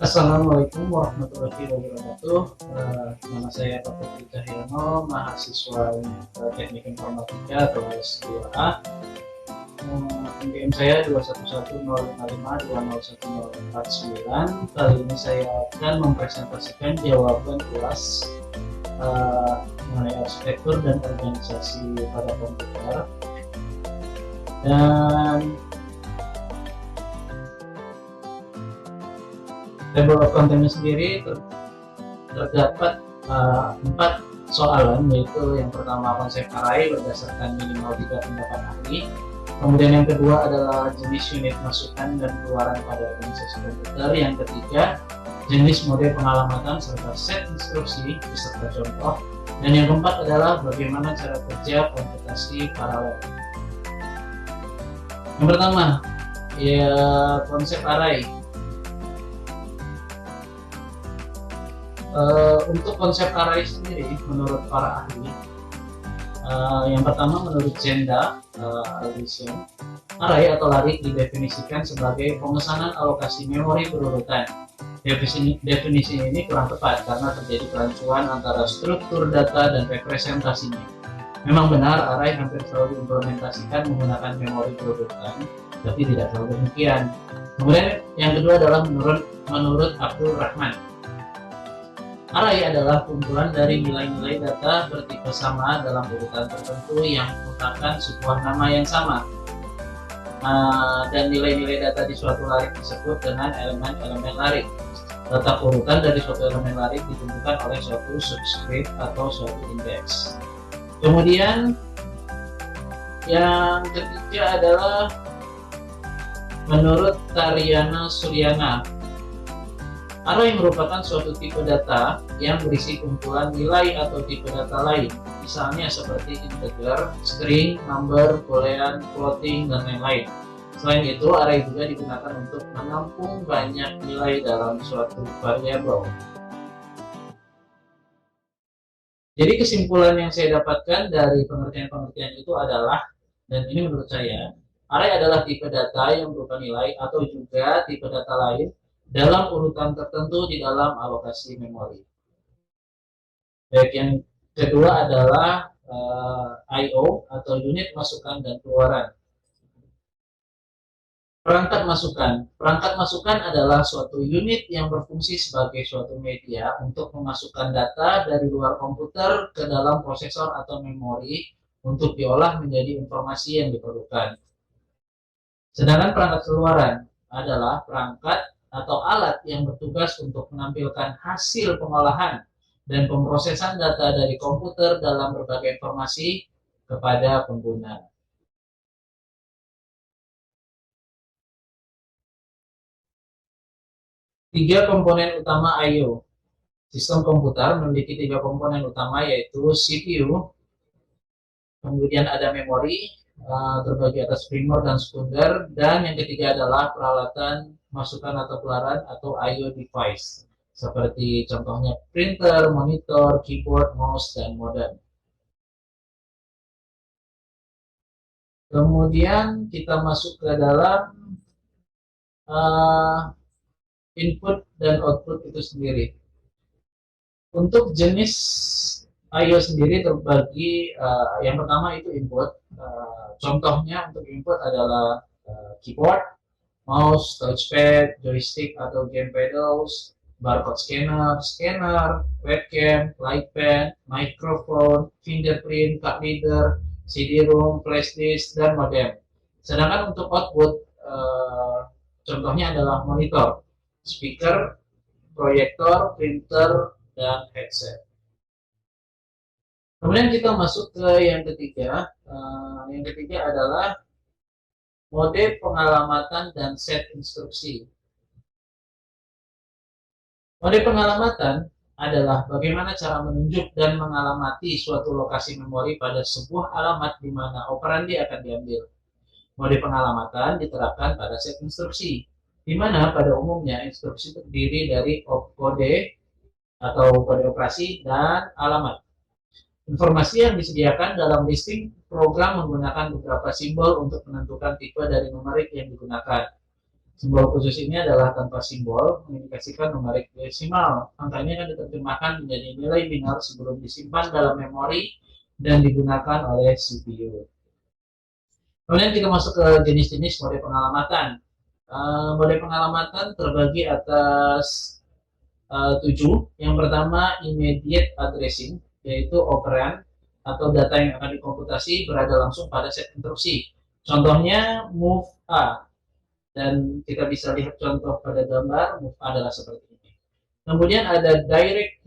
Assalamualaikum warahmatullahi wabarakatuh. Nama saya Pak Putri Cahyono, mahasiswa Teknik Informatika kelas 2A. NPM saya 21105520149. Kali ini saya akan mempresentasikan jawaban UAS mengenai arsitektur dan organisasi pada komputer. Dan table of content sendiri terdapat 4 soalan, yaitu yang pertama konsep array berdasarkan minimal 3 pendapat ahli, kemudian yang kedua adalah jenis unit masukan dan keluaran pada organisasi komputer, yang ketiga jenis mode pengalamatan serta set instruksi beserta contoh, dan yang keempat adalah bagaimana cara kerja komputasi paralel. Yang pertama, ya, konsep array. Untuk konsep array sendiri menurut para ahli, yang pertama menurut Zenda Aldissen, array atau larik didefinisikan sebagai pemesanan alokasi memori berurutan. Definisi ini kurang tepat karena terjadi kerancuan antara struktur data dan representasinya. Memang benar array hampir selalu diimplementasikan menggunakan memori berurutan, tapi tidak selalu demikian. Kemudian yang kedua adalah menurut Abdul Rahman, array adalah kumpulan dari nilai-nilai data bertipe sama dalam urutan tertentu yang merupakan sebuah nama yang sama. Dan nilai-nilai data di suatu larik disebut dengan elemen-elemen larik. Letak urutan dari suatu elemen larik ditentukan oleh suatu subscript atau suatu indeks. Kemudian yang ketiga adalah menurut Tariana Suryana, array merupakan suatu tipe data yang berisi kumpulan nilai atau tipe data lain, misalnya seperti integer, string, number, boolean, floating, dan lain-lain. Selain itu, array juga digunakan untuk menampung banyak nilai dalam suatu variabel. Jadi kesimpulan yang saya dapatkan dari pengertian-pengertian itu adalah, dan ini menurut saya, array adalah tipe data yang berupa nilai atau juga tipe data lain dalam urutan tertentu di dalam alokasi memori. Baik, yang kedua adalah I/O atau unit masukan dan keluaran. Perangkat masukan. Perangkat masukan adalah suatu unit yang berfungsi sebagai suatu media untuk memasukkan data dari luar komputer ke dalam prosesor atau memori untuk diolah menjadi informasi yang diperlukan. Sedangkan perangkat keluaran adalah perangkat atau alat yang bertugas untuk menampilkan hasil pengolahan dan pemrosesan data dari komputer dalam berbagai informasi kepada pengguna. Tiga komponen utama I/O. Sistem komputer memiliki 3 komponen utama, yaitu CPU, kemudian ada memori, terbagi atas primer dan sekunder, dan yang ketiga adalah peralatan masukan atau keluaran atau I/O device, seperti contohnya printer, monitor, keyboard, mouse, dan modem. Kemudian kita masuk ke dalam input dan output itu sendiri. Untuk jenis I/O sendiri terbagi, yang pertama itu input. Contohnya untuk input adalah keyboard, mouse, touchpad, joystick atau game pedals, barcode scanner, webcam, light pen, microphone, fingerprint, card reader, CD-ROM, flash disk, dan modem. Sedangkan untuk output, contohnya adalah monitor, speaker, proyektor, printer, dan headset. Kemudian kita masuk ke yang ketiga. Yang ketiga adalah mode pengalamatan dan set instruksi. Mode pengalamatan adalah bagaimana cara menunjuk dan mengalamati suatu lokasi memori pada sebuah alamat di mana operandi akan diambil. Mode pengalamatan diterapkan pada set instruksi, di mana pada umumnya instruksi terdiri dari opkode atau kode operasi dan alamat. Informasi yang disediakan dalam listing program menggunakan beberapa simbol untuk menentukan tipe dari numerik yang digunakan. Simbol khusus ini adalah tanpa simbol, mengindikasikan numerik desimal. Angkanya akan diterjemahkan menjadi nilai binar sebelum disimpan dalam memori dan digunakan oleh CPU. Kemudian kita masuk ke jenis-jenis mode pengalamatan. Mode pengalamatan terbagi atas 7. Yang pertama, immediate addressing, yaitu operan atau data yang akan dikomputasi berada langsung pada set instruksi. Contohnya move A, dan kita bisa lihat contoh pada gambar. Move A adalah seperti ini. Kemudian ada direct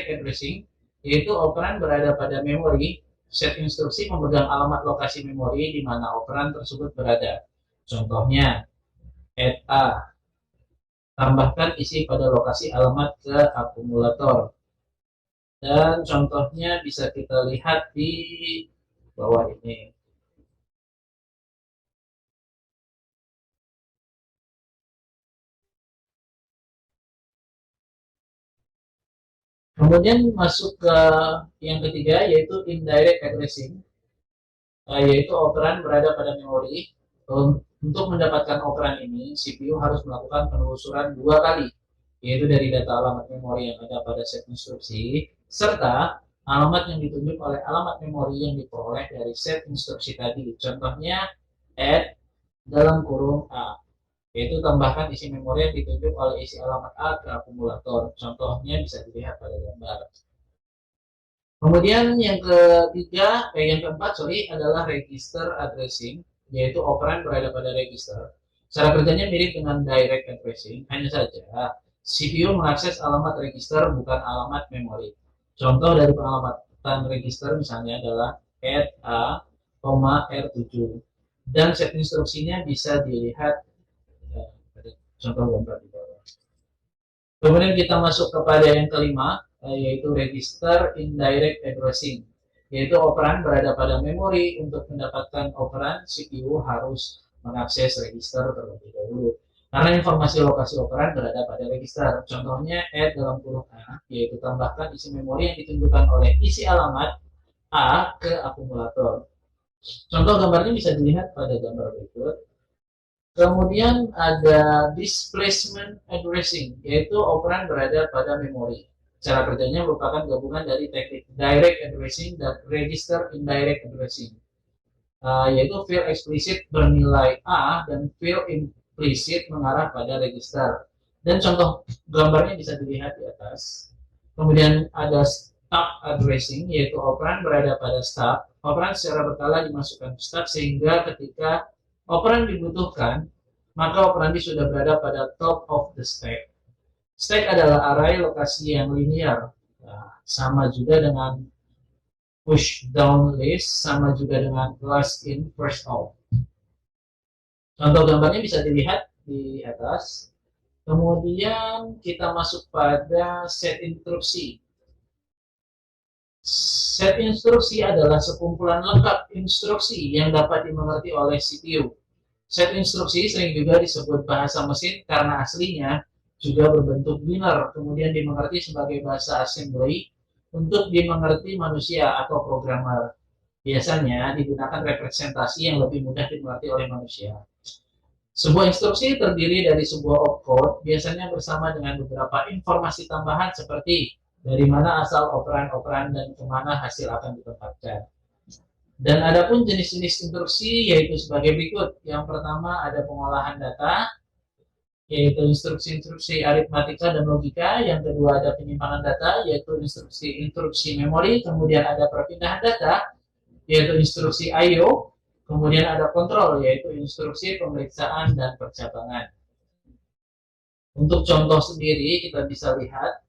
addressing, yaitu operan berada pada memori. Set instruksi memegang alamat lokasi memori di mana operan tersebut berada. Contohnya add A, tambahkan isi pada lokasi alamat ke akumulator. Dan contohnya bisa kita lihat di bawah ini. Kemudian masuk ke yang ketiga, yaitu indirect addressing, yaitu operan berada pada memori. Untuk mendapatkan operan ini, CPU harus melakukan penelusuran 2 kali, yaitu dari data alamat memori yang ada pada set instruksi, serta alamat yang ditunjuk oleh alamat memori yang diperoleh dari set instruksi tadi. Contohnya add dalam kurung A, yaitu tambahkan isi memori yang ditunjuk oleh isi alamat A ke akumulator. Contohnya bisa dilihat pada gambar. Kemudian yang keempat adalah register addressing, yaitu operan berada pada register. Cara kerjanya mirip dengan direct addressing, hanya saja CPU mengakses alamat register bukan alamat memori. Contoh dari pengalamatan register misalnya adalah add A, R7, dan set instruksinya bisa dilihat contoh gambar di bawah. Kemudian kita masuk kepada yang kelima, yaitu register indirect addressing, yaitu operan berada pada memori. Untuk mendapatkan operan, CPU harus mengakses register terlebih dahulu, karena informasi lokasi operan berada pada register. Contohnya add dalam kurung A, yaitu tambahkan isi memori yang ditunjukkan oleh isi alamat A ke akumulator. Contoh gambarnya bisa dilihat pada gambar berikut. Kemudian ada displacement addressing, yaitu operan berada pada memori. Cara kerjanya merupakan gabungan dari teknik direct addressing dan register indirect addressing, yaitu field explicit bernilai A dan field implicit mengarah pada register. Dan contoh gambarnya bisa dilihat di atas. Kemudian ada stub addressing, yaitu operan berada pada stub. Operan secara berkala dimasukkan ke stub sehingga ketika operan dibutuhkan, maka operandi sudah berada pada top of the stack. Stack adalah array lokasi yang linear. Nah, sama juga dengan push down list, sama juga dengan last in first out. Contoh gambarnya bisa dilihat di atas. Kemudian kita masuk pada set instruksi. Set instruksi adalah sekumpulan lengkap instruksi yang dapat dimengerti oleh CPU. Set instruksi sering juga disebut bahasa mesin karena aslinya juga berbentuk binar, kemudian dimengerti sebagai bahasa assembly untuk dimengerti manusia atau programmer. Biasanya digunakan representasi yang lebih mudah dimengerti oleh manusia. Sebuah instruksi terdiri dari sebuah opcode, biasanya bersama dengan beberapa informasi tambahan seperti dari mana asal operan-operan dan kemana hasil akan ditempatkan. Dan adapun jenis-jenis instruksi yaitu sebagai berikut. Yang pertama ada pengolahan data, yaitu instruksi-instruksi aritmatika dan logika. Yang kedua ada penyimpanan data, yaitu instruksi memori. Kemudian ada perpindahan data, yaitu instruksi I/O. Kemudian ada kontrol, yaitu instruksi pemeriksaan dan percabangan. Untuk contoh sendiri kita bisa lihat.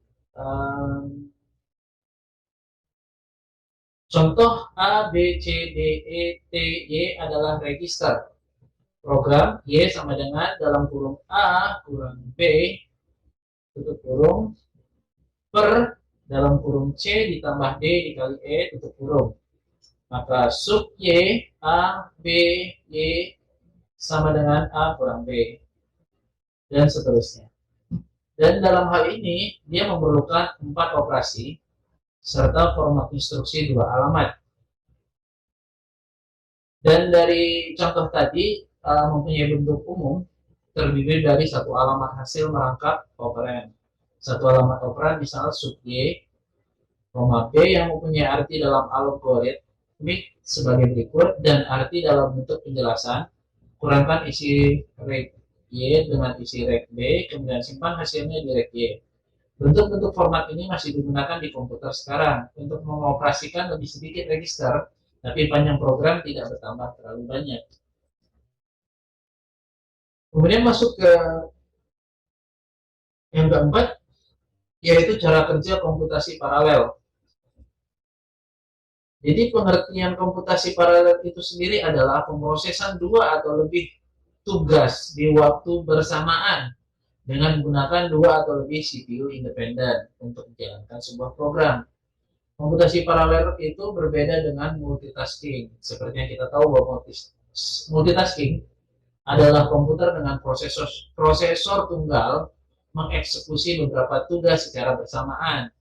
Contoh A, B, C, D, E, T, Y adalah register. Program Y sama dengan dalam kurung A kurang B tutup kurung per dalam kurung C ditambah D dikali E tutup kurung. Maka sub Y A, B, Y sama dengan A kurang B. Dan seterusnya. Dan dalam hal ini dia memerlukan 4 operasi serta format instruksi 2 alamat. Dan dari contoh tadi mempunyai bentuk umum, terdiri dari satu alamat hasil merangkap operan. Satu alamat operan misalnya sub Y, B yang mempunyai arti dalam algoritmik sebagai berikut dan arti dalam bentuk penjelasan. Kurangkan isi rek Y dengan isi rek B, kemudian simpan hasilnya di rek Y. Bentuk-bentuk format ini masih digunakan di komputer sekarang untuk mengoperasikan lebih sedikit register, tapi panjang program tidak bertambah terlalu banyak. Kemudian masuk ke yang keempat, yaitu cara kerja komputasi paralel. Jadi pengertian komputasi paralel itu sendiri adalah pemrosesan dua atau lebih tugas di waktu bersamaan dengan menggunakan dua atau lebih CPU independen untuk menjalankan sebuah program. Komputasi paralel itu berbeda dengan multitasking. Seperti yang kita tahu bahwa multitasking adalah komputer dengan prosesor tunggal mengeksekusi beberapa tugas secara bersamaan.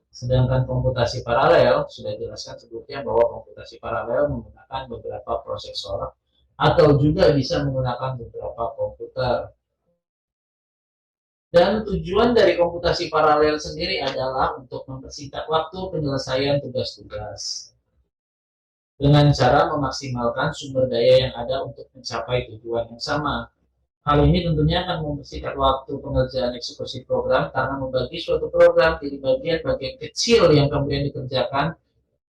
Sedangkan komputasi paralel, sudah jelaskan sebelumnya bahwa komputasi paralel menggunakan beberapa prosesor atau juga bisa menggunakan beberapa komputer. Dan tujuan dari komputasi paralel sendiri adalah untuk mempersingkat waktu penyelesaian tugas-tugas dengan cara memaksimalkan sumber daya yang ada untuk mencapai tujuan yang sama. Hal ini tentunya akan mempersingkat waktu pengerjaan eksekusi program karena membagi suatu program jadi bagian-bagian kecil yang kemudian dikerjakan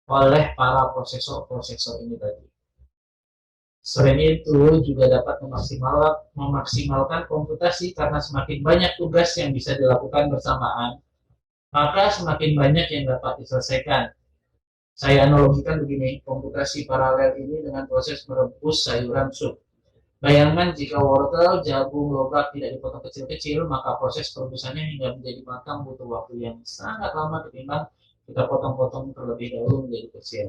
oleh para prosesor-prosesor ini tadi. Selain itu juga dapat memaksimalkan komputasi karena semakin banyak tugas yang bisa dilakukan bersamaan, maka semakin banyak yang dapat diselesaikan. Saya analogikan begini, komputasi paralel ini dengan proses merebus sayuran sup. Bayangkan jika wortel, jagung, lobak tidak dipotong kecil-kecil, maka proses perebusannya hingga menjadi matang butuh waktu yang sangat lama ketimbang kita potong-potong terlebih dahulu menjadi kecil.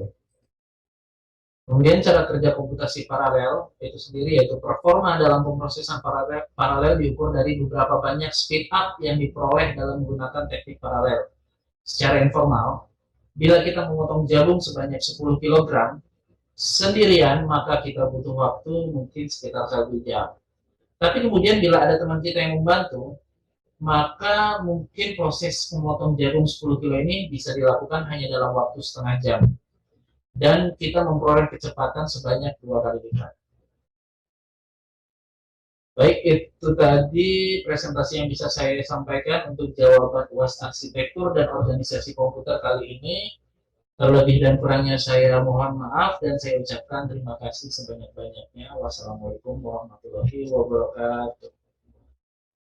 Kemudian cara kerja komputasi paralel itu sendiri yaitu performa dalam pemrosesan paralel diukur dari beberapa banyak speed up yang diperoleh dalam menggunakan teknik paralel. Secara informal, bila kita memotong jagung sebanyak 10 kg, sendirian maka kita butuh waktu mungkin sekitar 1 jam. Tapi kemudian bila ada teman kita yang membantu, maka mungkin proses memotong jagung 10 kg ini bisa dilakukan hanya dalam waktu setengah jam. Dan kita memperoleh kecepatan sebanyak 2 kali lipat. Baik, itu tadi presentasi yang bisa saya sampaikan untuk jawaban UAS arsitektur dan organisasi komputer kali ini. Terlebih dan kurangnya saya mohon maaf dan saya ucapkan terima kasih sebanyak-banyaknya. Wassalamualaikum warahmatullahi wabarakatuh.